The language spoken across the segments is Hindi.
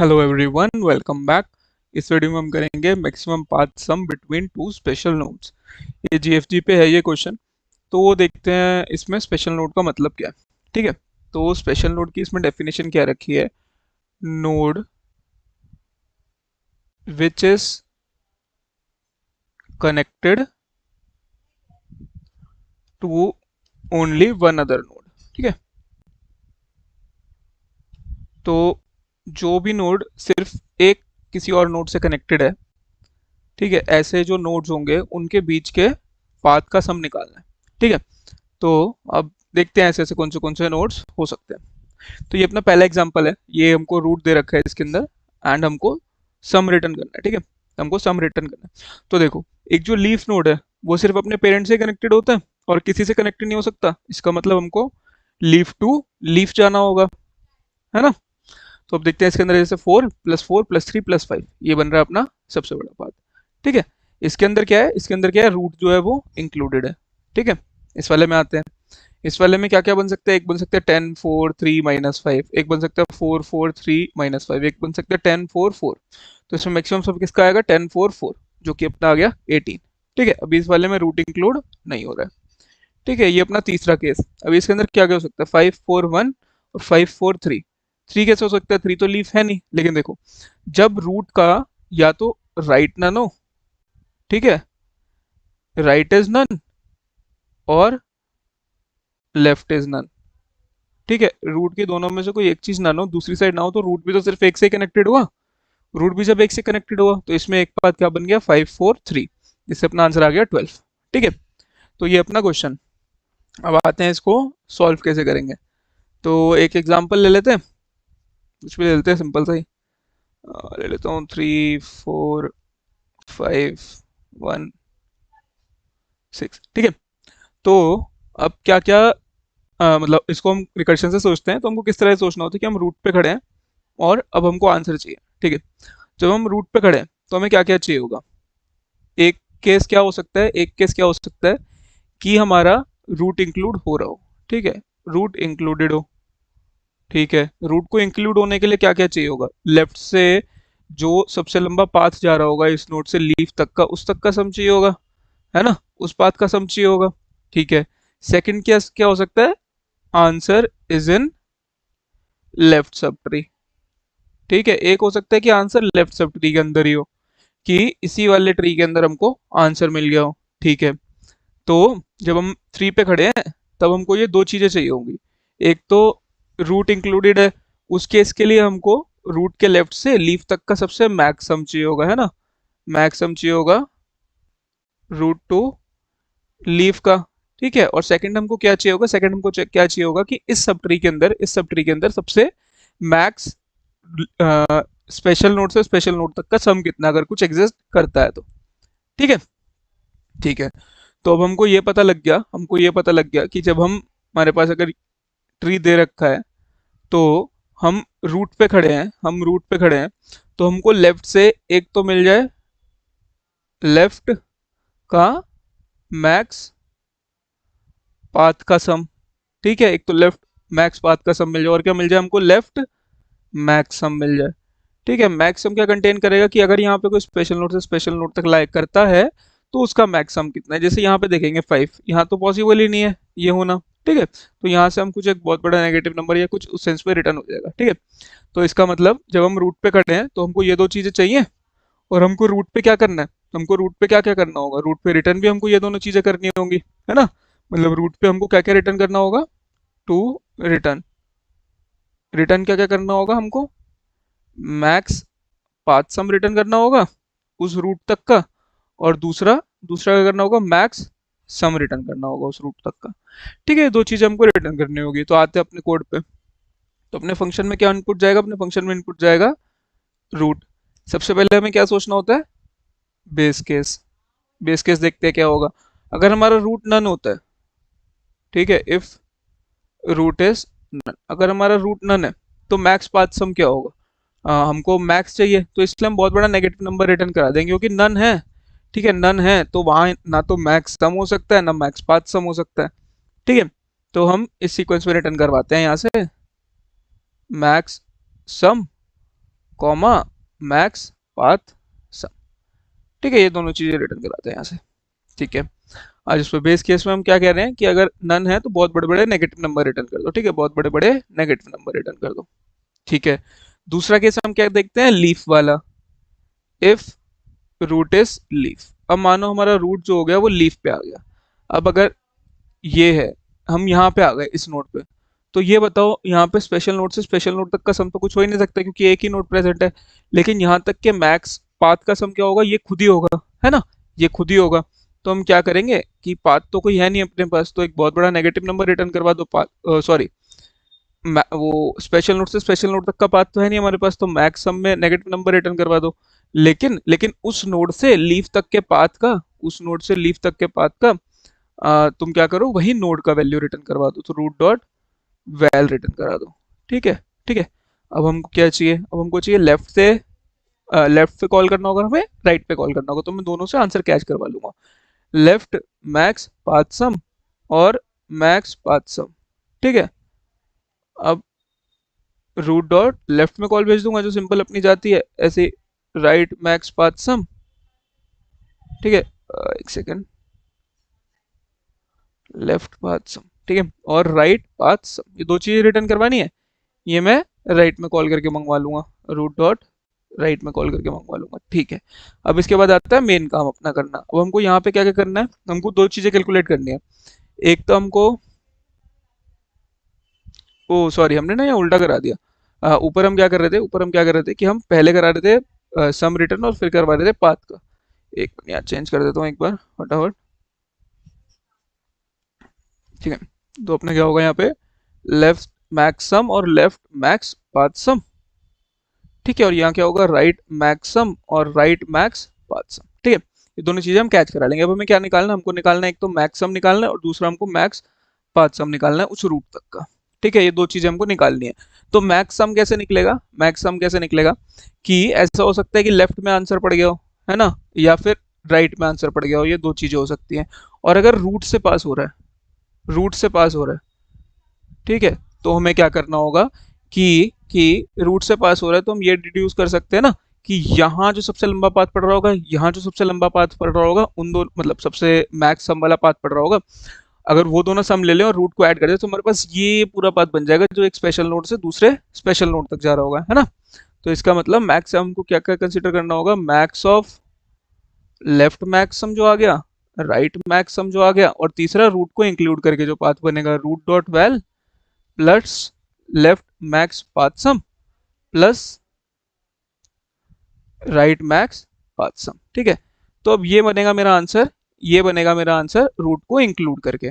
Hello everyone, welcome back. इस वीडियो में हम करेंगे maximum path sum between two special nodes. ये जीएफजी पे है ये क्वेश्चन। तो वो देखते हैं इसमें स्पेशल नोड का मतलब क्या है। ठीक है, तो स्पेशल नोड की इसमें डेफिनेशन क्या रखी है। Node which is connected to only one other node. ठीक है, तो जो भी नोड सिर्फ एक किसी और नोड से कनेक्टेड है, ठीक है, ऐसे जो नोड्स होंगे उनके बीच के पाथ का सम निकालना है। ठीक है, तो अब देखते हैं ऐसे ऐसे कौन से नोड्स हो सकते हैं। तो ये अपना पहला एग्जांपल है, ये हमको रूट दे रखा है इसके अंदर एंड हमको सम रिटर्न करना है। ठीक है, हमको सम रिटर्न करना है। तो देखो, एक जो लीफ नोड है वो सिर्फ अपने पेरेंट से कनेक्टेड होता है और किसी से कनेक्टेड नहीं हो सकता। इसका मतलब हमको लीफ टू लीफ जाना होगा, है ना। तो अब देखते हैं इसके अंदर, जैसे 4 + 4 + 3 + 5 ये बन रहा है अपना सबसे बड़ा पार्ट। ठीक है, इसके अंदर क्या है, इसके अंदर क्या है, रूट जो है वो इंक्लूडेड है। ठीक है, इस वाले में आते हैं। इस वाले में क्या क्या बन सकता है, एक बन सकता है 10 4 3 - 5, एक बन सकता है 4 4 3 - 5, एक बन सकता है 10 4 4। तो इसमें मैक्सिमम सब किसका आएगा, 10 4 4, जो कि अपना आ गया 18। ठीक है, अभी इस वाले में रूट इंक्लूड नहीं हो रहा है। ठीक है, ये अपना तीसरा केस। अभी इसके अंदर क्या क्या हो सकता है, 5 4 1 और 5 4 3। थ्री कैसे हो सकता है, थ्री तो लीफ है नहीं। लेकिन देखो, जब रूट का या तो राइट नन हो, ठीक है, राइट इज नन और लेफ्ट इज नन। ठीक है, रूट के दोनों में से कोई एक चीज नन हो, दूसरी साइड ना हो, तो रूट भी तो सिर्फ एक से कनेक्टेड हुआ। रूट भी जब एक से कनेक्टेड हुआ तो इसमें एक बात क्या बन गया, 5 4 3, जिससे अपना आंसर आ गया 12। ठीक है, तो ये अपना क्वेश्चन। अब आते हैं इसको सॉल्व कैसे करेंगे। तो एक एग्जांपल ले लेते हैं, कुछ भी ले लेते हैं सिंपल सा ही। ले लेता हूँ 3 4 5 1 6। ठीक है, तो अब क्या क्या मतलब इसको हम रिकर्शन से सोचते हैं, तो हमको किस तरह से सोचना होता है कि हम रूट पे खड़े हैं और अब हमको आंसर चाहिए। ठीक है, जब हम रूट पे खड़े हैं तो हमें क्या क्या चाहिए होगा। एक केस क्या हो सकता है, एक केस क्या हो सकता है कि हमारा रूट इंक्लूड हो रहा हो। ठीक है, रूट इंक्लूडेड हो। ठीक है, रूट को इंक्लूड होने के लिए क्या क्या चाहिए होगा, लेफ्ट से जो सबसे लंबा पाथ जा रहा होगा इस नोड से लीफ तक का, उस तक का सम चाहिए होगा, है ना, उस पाथ का सम चाहिए होगा। ठीक है, सेकंड क्या क्या हो सकता है, answer is in left sub tree. ठीक है, एक हो सकता है कि आंसर लेफ्ट सब ट्री के अंदर ही हो, कि इसी वाले ट्री के अंदर हमको आंसर मिल गया हो। ठीक है, तो जब हम थ्री पे खड़े हैं तब हमको ये दो चीजें चाहिए होंगी। एक तो रूट इंक्लूडेड है, उस केस के लिए हमको रूट के लेफ्ट से लीफ तक का सबसे मैक्स सम चाहिए होगा, है ना, मैक्स सम चाहिए होगा रूट टू लीफ का। ठीक है, और सेकंड हमको क्या चाहिए होगा, सेकंड हमको क्या चाहिए होगा कि इस सब ट्री के अंदर, इस सब ट्री के अंदर सबसे मैक्स स्पेशल नोड से स्पेशल नोड तक का सम कितना, अगर कुछ एग्जिस्ट करता है तो। ठीक है, ठीक है, तो अब हमको ये पता लग गया, हमको ये पता लग गया कि जब हम, हमारे पास अगर ट्री दे रखा है तो हम रूट पे खड़े हैं, हम रूट पे खड़े हैं, तो हमको लेफ्ट से एक तो मिल जाए लेफ्ट का मैक्स पाथ का सम। ठीक है, एक तो लेफ्ट मैक्स पाथ का सम मिल जाए, और क्या मिल जाए हमको, लेफ्ट मैक्स सम मिल जाए। ठीक है, मैक्स सम क्या कंटेन करेगा कि अगर यहाँ पे कोई स्पेशल नोड से स्पेशल नोड तक लाइक करता है तो उसका मैक्स सम कितना है। जैसे यहाँ पे देखेंगे 5, यहाँ तो पॉसिबल ही नहीं है ये होना। ठीक है, तो यहाँ से हम कुछ एक बहुत बड़ा नेगेटिव नंबर या कुछ उस सेंस में रिटर्न हो जाएगा। ठीक है, तो इसका मतलब जब हम रूट पे खड़े हैं तो हमको ये दो चीजें चाहिए, और हमको रूट पे क्या करना है, हमको रूट पे क्या क्या करना होगा, रूट पे रिटर्न भी हमको ये दोनों चीजें करनी होंगी, है ना। मतलब रूट पे हमको क्या क्या रिटर्न करना होगा, टू रिटर्न, रिटर्न क्या क्या करना होगा हमको, मैक्स पाथ सम रिटर्न करना होगा उस रूट तक का, और दूसरा दूसरा क्या करना होगा, मैक्स सम रिटर्न करना होगा उस रूट तक का। ठीक है, ये दो चीजें हमको रिटर्न करनी होगी। तो आते हैं अपने कोड पे। तो अपने फंक्शन में क्या इनपुट जाएगा, अपने फंक्शन में इनपुट जाएगा रूट। सबसे पहले हमें क्या सोचना होता है, बेस केस। बेस केस देखते हैं क्या होगा, अगर हमारा रूट नन होता है। ठीक है, इफ रूट इज नन, अगर हमारा रूट नन है तो मैक्स पाथ सम क्या होगा, हमको मैक्स चाहिए, तो इसलिए हम बहुत बड़ा नेगेटिव नंबर रिटर्न करा देंगे क्योंकि नन है। ठीक है, नन है तो वहां ना तो मैक्स सम हो सकता है ना मैक्स पाथ सम हो सकता है। ठीक है, तो हम इस सीक्वेंस में रिटर्न करवाते हैं यहाँ से मैक्स सम कॉमा मैक्स पाथ सम। ठीक है, ये दोनों चीजें रिटर्न कराते हैं यहाँ से। ठीक है, आज इस पे बेस केस में हम क्या कह रहे हैं कि अगर नन है तो बहुत बड़े बड़े नेगेटिव नंबर रिटर्न कर दो। ठीक है, बहुत बड़े बड़े नेगेटिव नंबर रिटर्न कर दो। ठीक है, दूसरा केस हम क्या देखते हैं, लीफ वाला। इफ रूट इज लीफ, अब मानो हमारा रूट जो हो गया वो लीफ पे आ गया। अब अगर ये है, हम यहाँ पे आ गए इस नोड पे, तो ये बताओ यहाँ पे स्पेशल नोड से स्पेशल नोड तक का सम तो कुछ हो ही नहीं सकता क्योंकि एक ही नोड प्रेजेंट है। लेकिन यहाँ तक के मैक्स पाथ का सम क्या होगा, ये खुद ही होगा, है ना, ये खुद ही होगा। तो हम क्या करेंगे कि पाथ तो कोई है नहीं अपने पास, तो एक बहुत बड़ा नेगेटिव नंबर रिटर्न करवा दो। पाथ सॉरी, वो स्पेशल नोड से स्पेशल नोड तक का पाथ तो है नहीं हमारे पास, तो मैक्स सम में नेगेटिव नंबर रिटर्न करवा दो। लेकिन लेकिन उस नोड से लीफ तक के पाथ का, उस नोड से लीफ तक के पाथ का तुम क्या करो, वही नोड का वैल्यू रिटर्न करवा दो, तो रूट डॉट वैल रिटर्न करा दो। ठीक है, ठीक है। अब हमको क्या चाहिए, अब हमको चाहिए लेफ्ट से, लेफ्ट पे कॉल करना होगा हमें, राइट पे कॉल करना होगा, तो मैं दोनों से आंसर कैच करवा लूंगा। लेफ्ट मैक्स पाथ सम और मैक्स पाथ सम। ठीक है, अब रूट डॉट लेफ्ट में कॉल भेज दूंगा जो सिंपल अपनी जाती है ऐसे, राइट मैक्स पाथ सम। ठीक है, एक सेकेंड, लेफ्ट पाथ सम, ठीक है, और राइट पाथ सम, ये दो चीजें रिटर्न करवानी है। ये मैं राइट में कॉल करके मंगवा लूंगा, रूट डॉट राइट में कॉल करके मंगवा लूंगा। ठीक है, अब इसके बाद आता है मेन काम अपना करना। अब हमको यहाँ पे क्या क्या करना है, हमको दो चीजें कैलकुलेट करनी है। एक तो हमको, ओ सॉरी हमने ना यहाँ उल्टा करा दिया। ऊपर हम क्या कर रहे थे, ऊपर हम क्या कर रहे थे कि हम पहले करा रहे थे सम रिटर्न और फिर करवा रहे थे पाथ का। एक मिनट यहाँ चेंज कर देता हूँ एक बार फटाफट। ठीक है, तो अपने क्या होगा यहाँ पे, लेफ्ट मैक्स सम और लेफ्ट मैक्स पाथ सम। ठीक है, और यहाँ क्या होगा, राइट मैक्स सम और राइट मैक्स पाथ सम। ठीक है, ये दोनों चीजें हम कैच करा लेंगे। अब हमें क्या निकालना है, हमको निकालना है एक तो मैक्स सम निकालना है और दूसरा हमको मैक्स पाथ सम निकालना है उस रूट तक का। ठीक है, ये दो चीजें हमको निकालनी है। तो मैक्स सम कैसे निकलेगा, मैक्स सम कैसे निकलेगा कि ऐसा हो सकता है कि लेफ्ट में आंसर पड़ गया हो, है ना, या फिर राइट में आंसर पड़ गया हो, ये दो चीजें हो सकती हैं। और अगर रूट से पास हो रहा है, रूट से पास हो रहा है, ठीक है, तो हमें क्या करना होगा कि रूट से पास हो रहा है तो हम ये डिड्यूस कर सकते हैं ना कि यहाँ जो सबसे लंबा पाथ पड़ रहा होगा, यहाँ जो सबसे लंबा पाथ पड़ रहा होगा, उन दो मतलब सबसे मैक्स सम वाला पाथ पड़ रहा होगा, अगर वो दोनों सम ले लें और रूट को ऐड कर दे तो हमारे पास ये पूरा पाथ बन जाएगा जो एक स्पेशल नोड से दूसरे स्पेशल नोड तक जा रहा होगा, है ना। तो इसका मतलब मैक्स सम को क्या क्या कंसिडर करना होगा, मैक्स ऑफ लेफ्ट मैक्स सम जो आ गया, राइट मैक्स सम जो आ गया, और तीसरा रूट को इंक्लूड करके जो पाथ बनेगा, root dot val plus left max path sum plus right max path sum. ठीक है, तो अब ये बनेगा मेरा आंसर, ये बनेगा मेरा आंसर रूट को इंक्लूड करके।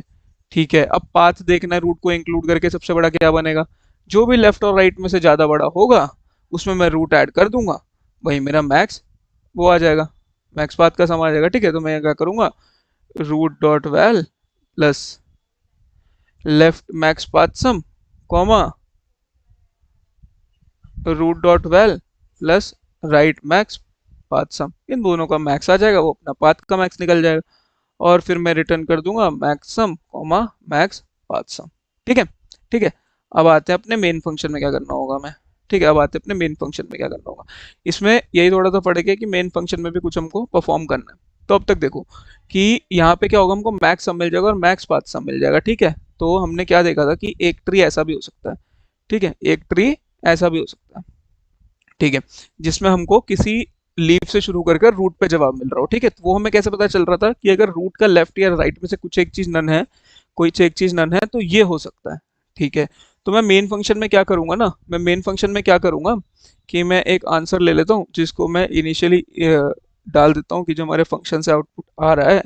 ठीक है, अब पाथ देखना है रूट को इंक्लूड करके सबसे बड़ा क्या बनेगा, जो भी लेफ्ट और राइट में से ज्यादा बड़ा होगा उसमें मैं रूट ऐड कर दूंगा, वही मेरा मैक्स वो आ जाएगा, मैक्स पाथ का सम आ जाएगा। ठीक है, तो मैं क्या करूंगा, root dot val plus left max path sum comma root dot val plus right max path sum, इन दोनों का मैक्स आ जाएगा, वो अपना पाथ का मैक्स निकल जाएगा। और फिर मैं रिटर्न कर दूंगा मैक्स सम कॉमा मैक्स पाथ सम। ठीक है, ठीक है। अब आते हैं अपने मेन फंक्शन में क्या करना होगा मैं। ठीक है, अब आते हैं अपने मेन फंक्शन में क्या करना होगा। इसमें यही थोड़ा सा पड़ेगा कि मेन फंक्शन में भी कुछ हमको परफॉर्म करना है। तो अब तक देखो कि यहाँ पे क्या होगा, हमको मैक्स सम मिल जाएगा और मैक्स पाथ सम मिल जाएगा। ठीक है, तो हमने क्या देखा था कि एक ट्री ऐसा भी हो सकता है। ठीक है, एक ट्री ऐसा भी हो सकता है। ठीक है, जिसमें हमको किसी लीफ से शुरू कर रूट पे जवाब मिल रहा हो। ठीक है, तो वो हमें कैसे पता चल रहा था कि अगर रूट का लेफ्ट या राइट में से कुछ एक चीज नन है, कोई एक चीज नन है, तो ये हो सकता है। ठीक है, तो मैं मेन फंक्शन में क्या करूंगा ना, मैं मेन फंक्शन में क्या करूंगा कि मैं एक आंसर ले लेता हूँ जिसको मैं इनिशियली डाल देता हूँ कि जो हमारे फंक्शन से आउटपुट आ रहा है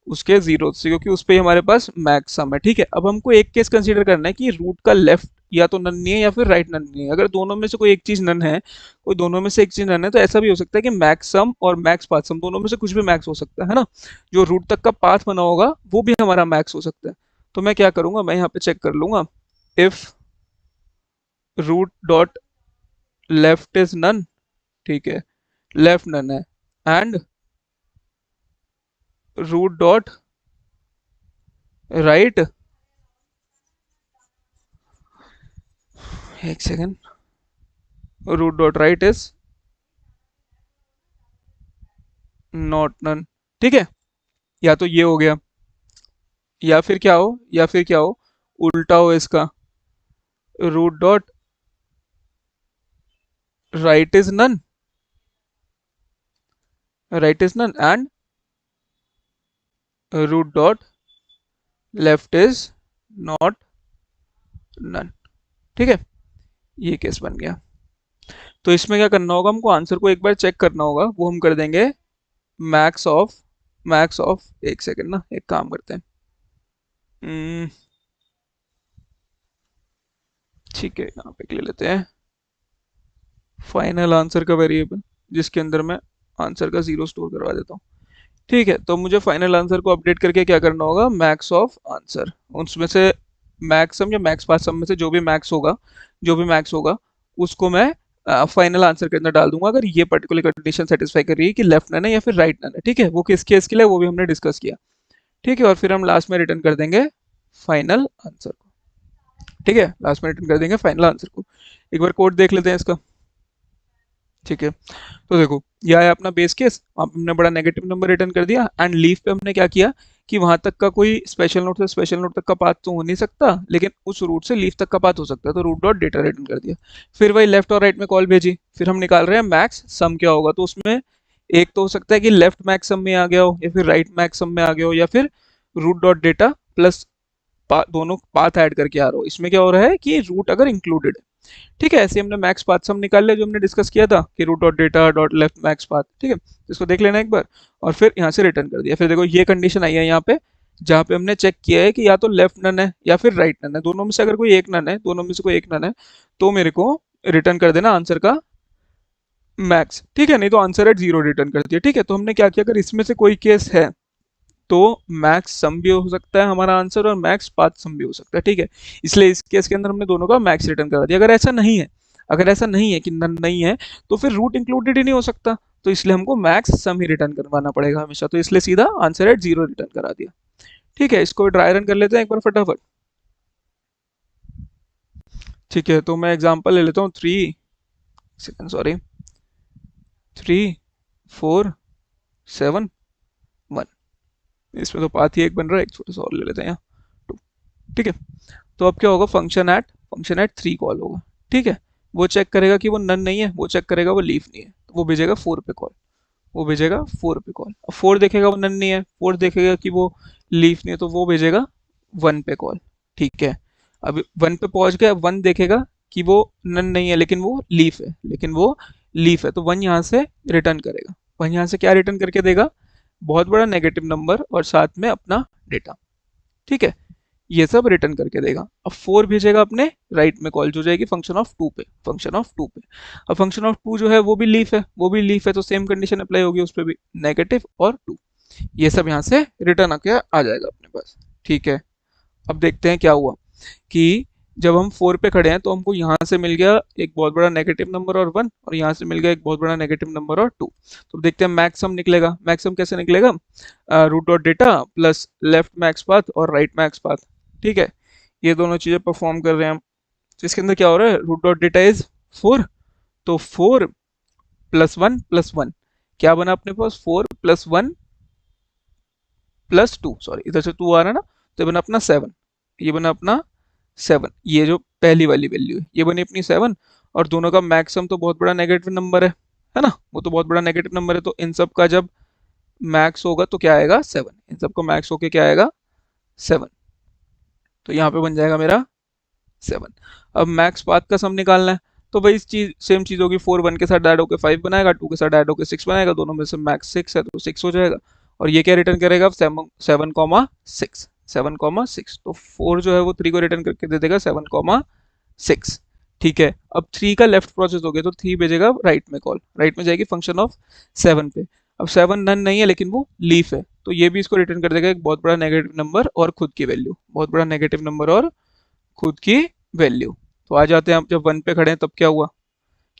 उसके जीरो से, क्योंकि उस पे हमारे पास मैक्स सम है। ठीक है, अब हमको एक केस कंसीडर करना है कि रूट का लेफ्ट या तो नन नहीं है या फिर राइट नन नहीं है। अगर दोनों में से कोई एक चीज नन है, कोई दोनों में से एक चीज नन है, तो ऐसा भी हो सकता है कि मैक्स सम और मैक्स पाथ सम दोनों में से कुछ भी मैक्स हो सकता है ना, जो रूट तक का पाथ बना होगा वो भी हमारा मैक्स हो सकता है। तो मैं क्या करूंगा, मैं यहाँ पे चेक कर लूंगा, if root dot left is none, ठीक है, लेफ्ट नन है, एंड रूट डॉट राइट, एक second, root dot right is not none. ठीक है, या तो ये हो गया, या फिर क्या हो, या फिर क्या हो, उल्टा हो इसका, root dot right is none, right is none and root dot left is not none. ठीक है, ये केस बन गया। तो इसमें क्या करना होगा, हमको आंसर को एक बार चेक करना होगा, वो हम कर देंगे मैक्स ऑफ, मैक्स ऑफ, एक सेकंड ना, एक काम करते हैं। ठीक है, यहाँ पे ले लेते हैं फाइनल आंसर का वेरिएबल, जिसके अंदर मैं आंसर का जीरो स्टोर करवा देता हूँ। ठीक है, तो मुझे फाइनल आंसर को अपडेट करके क्या करना होगा, मैक्स ऑफ आंसर, उसमें से मैक्सम या मैक्स पास सम में से जो भी मैक्स होगा, जो भी मैक्स होगा उसको मैं फाइनल आंसर के अंदर डाल दूंगा, अगर ये पर्टिकुलर कंडीशन सेटिस्फाई कर रही है कि लेफ्ट नन है या फिर राइट नन है। ठीक है, वो किस केस के लिए, वो भी हमने डिस्कस किया। ठीक है, और फिर हम लास्ट में रिटर्न कर देंगे फाइनल आंसर को। ठीक है, लास्ट में रिटर्न कर देंगे फाइनल आंसर को। एक बार कोड देख लेते हैं इसका। ठीक है, तो देखो यह है अपना बेस केस, हमने बड़ा नेगेटिव नंबर रिटर्न कर दिया, एंड लीफ पे हमने क्या किया कि वहां तक का कोई स्पेशल नोट से स्पेशल नोट तक का पाथ तो हो नहीं सकता, लेकिन उस रूट से लीफ तक का पाथ हो सकता है, तो रूट डॉट डेटा रिटर्न कर दिया। फिर वही लेफ्ट और राइट में कॉल भेजी, फिर हम निकाल रहे हैं मैक्स सम क्या होगा, तो उसमें एक तो हो सकता है कि लेफ्ट मैक्स सम में आ गया हो, या फिर राइट मैक्स सम में आ गया हो, या फिर रूट डॉट डेटा प्लस दोनों पाथ ऐड करके आ रहा हो। इसमें क्या हो रहा है कि रूट अगर इंक्लूडेड है। ठीक है, ऐसे हमने मैक्स पाथ सम निकाल लिया जो हमने डिस्कस किया था कि root dot data dot left max path. ठीक है, इसको देख लेना एक बार, और फिर यहाँ से रिटर्न कर दिया। फिर देखो ये कंडीशन आई है यहाँ पे, जहाँ पे हमने चेक किया है कि या तो लेफ्ट नन है या फिर राइट नन है, दोनों में से अगर कोई एक नन है, दोनों में से कोई एक नन है, तो मेरे को रिटर्न कर देना आंसर का मैक्स। ठीक है, नहीं तो आंसर एट जीरो रिटर्न कर दिया। ठीक है, तो हमने क्या किया, अगर इसमें से कोई केस है तो मैक्स सम भी हो सकता है हमारा आंसर, और मैक्स पाथ सम भी हो सकता है। ठीक है, इसलिए इस केस के अंदर हमने दोनों का मैक्स रिटर्न करा दिया। अगर ऐसा नहीं है, अगर ऐसा नहीं है कि नन नहीं है, तो फिर रूट इंक्लूडेड ही नहीं हो सकता, तो इसलिए हमको मैक्स सम ही रिटर्न करवाना पड़ेगा हमेशा, तो इसलिए सीधा आंसर एट जीरो रिटर्न करा दिया। ठीक है, इसको ट्राई रन कर लेते हैं एक बार फटाफट। ठीक है, तो मैं एग्जांपल ले लेता हूँ, 3 सेकंड, सॉरी, 3 4 7 1। इसमें तो पाथ ही एक बन रहा है, एक छोटा सा और ले लेते हैं यहाँ, 2। ठीक है, तो अब क्या होगा, फंक्शन एट 3 कॉल होगा। ठीक है, वो चेक करेगा कि वो नन नहीं है, वो चेक करेगा वो लीफ नहीं है, तो वो भेजेगा 4 पे कॉल, वो भेजेगा 4 पे कॉल। अब 4 देखेगा वो नन नहीं है, 4 देखेगा कि वो लीफ नहीं है, तो वो भेजेगा 1 पे कॉल। ठीक है, अब 1 पे पहुंच गया, 1 देखेगा कि वो नन नहीं है लेकिन वो लीफ है, लेकिन वो लीफ है, तो 1 यहाँ से रिटर्न करेगा। 1 यहाँ से क्या रिटर्न करके देगा, बहुत बड़ा नेगेटिव नंबर और साथ में अपना डेटा। ठीक है, ये सब रिटर्न करके देगा। अब 4 भेजेगा अपने राइट में कॉल, जो जाएगी फंक्शन ऑफ 2 पे, फंक्शन ऑफ 2 पे। अब फंक्शन ऑफ 2 जो है वो भी लीफ है, वो भी लीफ है, तो सेम कंडीशन अप्लाई होगी उस पर भी, नेगेटिव और 2, ये सब यहाँ से रिटर्न आके आ जाएगा अपने पास। ठीक है, अब देखते हैं क्या हुआ कि जब हम 4 पे खड़े हैं तो हमको यहाँ से मिल गया एक बहुत बड़ा नेगेटिव नंबर और 1, और यहाँ से मिल गया एक बहुत बड़ा नेगेटिव नंबर और 2। तो देखते हैं मैक्सम निकलेगा, मैक्सम कैसे निकलेगा, root dot data plus left max path और राइट मैक्स पाथ। ठीक है, ये दोनों चीज़ें परफॉर्म कर रहे हैं हम। तो इसके अंदर क्या हो रहा है, रूट डॉट डेटा इज 4, तो 4 +1 +1 क्या बना अपने पास, 4 +1 +2, सॉरी इधर से 2 आ रहा है ना, तो ये बना अपना 7, ये बना अपना 7, ये जो पहली वाली वैल्यू है ये बनी अपनी 7, और दोनों का मैक्सिमम तो बहुत बड़ा नेगेटिव नंबर है ना, वो तो बहुत बड़ा नेगेटिव नंबर है, तो इन सब का जब मैक्स होगा तो क्या आएगा, 7, इन सब का मैक्स होके क्या आएगा, 7, तो यहाँ पे बन जाएगा मेरा 7। अब मैक्स पाथ का सम निकालना है, तो भाई इस चीज सेम चीज होगी, 4 1 के साथ ऐड होकर 5 बनाएगा, 2 के साथ ऐड होकर 6 बनाएगा, दोनों में से मैक्स 6 है तो 6 हो जाएगा, और ये क्या रिटर्न करेगा, 7 7 6, 7 6, तो 4 जो है वो 3 को रिटर्न करके दे देगा 7 6। ठीक है, अब 3 का लेफ्ट प्रोसेस हो गया, तो 3 भेजेगा राइट में कॉल, राइट में जाएगी फंक्शन ऑफ 7 पे। अब 7 नन नहीं है लेकिन वो लीफ है, तो ये भी इसको रिटर्न कर देगा एक बहुत बड़ा नेगेटिव नंबर और खुद की वैल्यू, बहुत बड़ा नेगेटिव नंबर और खुद की वैल्यू। तो आ जाते हैं, हम जब 1 पे खड़े हैं तब क्या हुआ,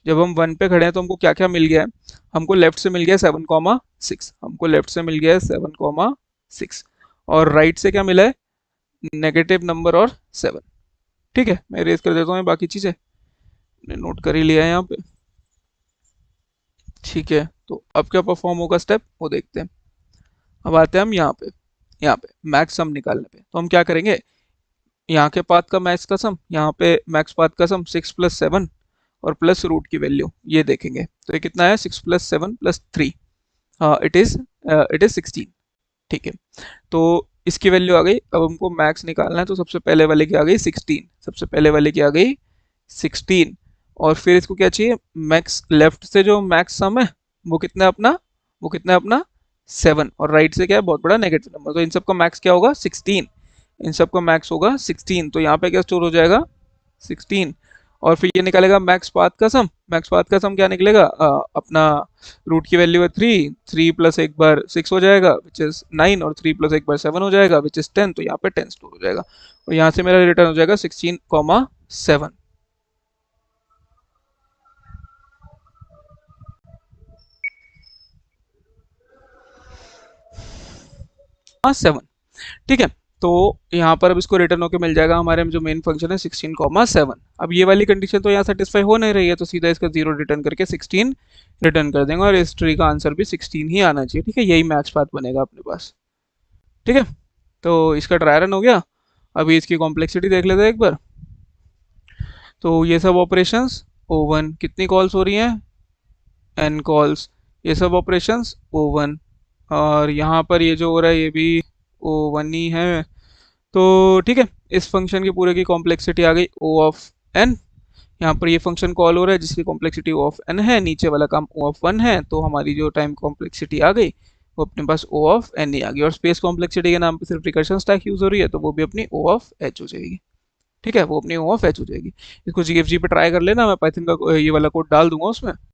जब हम 1 पे खड़े हैं तो हमको क्या क्या मिल गया है, हमको लेफ्ट से मिल गया 7 6, हमको लेफ्ट से मिल गया है 7 6, और राइट से क्या मिला है, नेगेटिव नंबर और 7। ठीक है, मैं रेज कर देता हूँ बाकी चीज़ें, नोट कर ही लिया है यहाँ पे। ठीक है, तो अब क्या परफॉर्म होगा स्टेप वो देखते हैं। अब आते हैं हम यहाँ पे मैक्स सम निकालने पे। तो हम क्या करेंगे, यहाँ के पाथ का मैक्स का सम, यहाँ पे मैक्स पाथ का सम 6 + 7 और प्लस रूट की वैल्यू ये देखेंगे। तो ये कितना है, 6 + 7 + 3, इट इज 16। ठीक है, तो इसकी वैल्यू आ गई। अब हमको मैक्स निकालना है, तो सबसे पहले वाले की आ गई 16, सबसे पहले वाले की आ गई 16। और फिर इसको क्या चाहिए, मैक्स लेफ्ट से जो मैक्स सम है वो कितना है अपना, वो कितना है अपना 7, और राइट से क्या है बहुत बड़ा नेगेटिव नंबर, तो इन सब का मैक्स क्या होगा 16, इन सब का मैक्स होगा 16। तो यहाँ पे क्या स्टोर हो जाएगा 16। और फिर ये निकालेगा मैक्स पाथ का सम, मैक्स पाथ का सम क्या निकलेगा, अपना रूट की वैल्यू है 3, 3 प्लस एक बार 6 हो जाएगा विच इज 9, और 3 प्लस एक बार 7 हो जाएगा विच इज 10। तो यहाँ पे 10 स्टोर हो जाएगा, और यहाँ से मेरा रिटर्न हो जाएगा 16,7। हाँ 7। ठीक है, तो यहाँ पर अब इसको रिटर्न होकर मिल जाएगा हमारे में जो मेन फंक्शन है 16,7। अब ये वाली कंडीशन तो यहाँ सेटिस्फाई हो नहीं रही है, तो सीधा इसका 0 रिटर्न करके 16 रिटर्न कर देंगे, और इस ट्री का आंसर भी 16 ही आना चाहिए। ठीक है, यही मैच पाथ बनेगा अपने पास। ठीक है, तो इसका ट्राई रन हो गया। अभी इसकी कॉम्प्लेक्सिटी देख लेते हैं एक बार। तो ये सब ऑपरेशंस O1 कितनी कॉल्स हो रही हैं, n कॉल्स, ये सब ऑपरेशंस O1। और यहाँ पर ये जो हो रहा है ये भी O1 ही है। तो ठीक है, इस फंक्शन की पूरे की कॉम्प्लेक्सिटी आ गई O ऑफ n। यहाँ पर ये फंक्शन कॉल हो रहा है जिसकी कॉम्प्लेक्सिटी O ऑफ n है, नीचे वाला काम O ऑफ 1 है, तो हमारी जो टाइम कॉम्प्लेक्सिटी आ गई वो अपने पास O ऑफ n ही आ गई। और स्पेस कॉम्प्लेक्सिटी के नाम पे सिर्फ रिकर्शन स्टैक यूज हो रही है, तो वो भी अपनी O ऑफ h हो जाएगी। ठीक है, वो अपनी O ऑफ h हो जाएगी। इसको GFG पे ट्राई कर लेना, मैं पाइथन का ये वाला कोड डाल दूंगा उसमें।